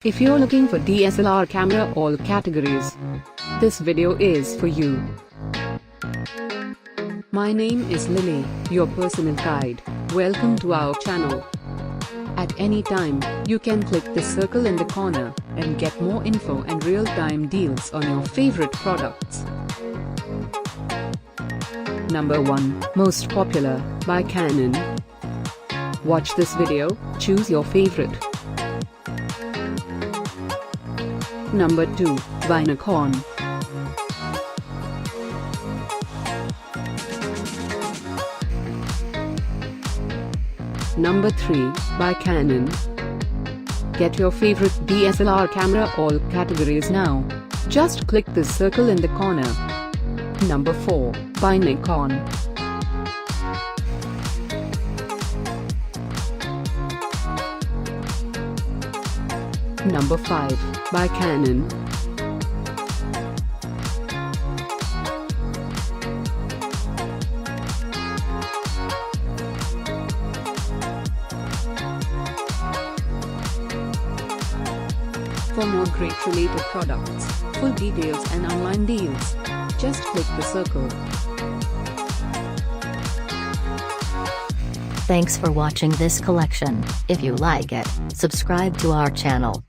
If you're looking for DSLR camera all categories, this video is for you. My name is Lily, your personal guide. Welcome to our channel. At any time, you can click the circle in the corner and get more info and real-time deals on your favorite products. Number 1, Most Popular, by Canon. Watch this video, choose your favorite. Number 2, by Nikon. Number 3, by Canon. Get your favorite DSLR camera all categories now. Just click the circle in the corner. Number 4, by Nikon. Number 5, by Canon. For more great related products, full details and online deals, just click the circle. Thanks for watching this collection. If you like it, subscribe to our channel.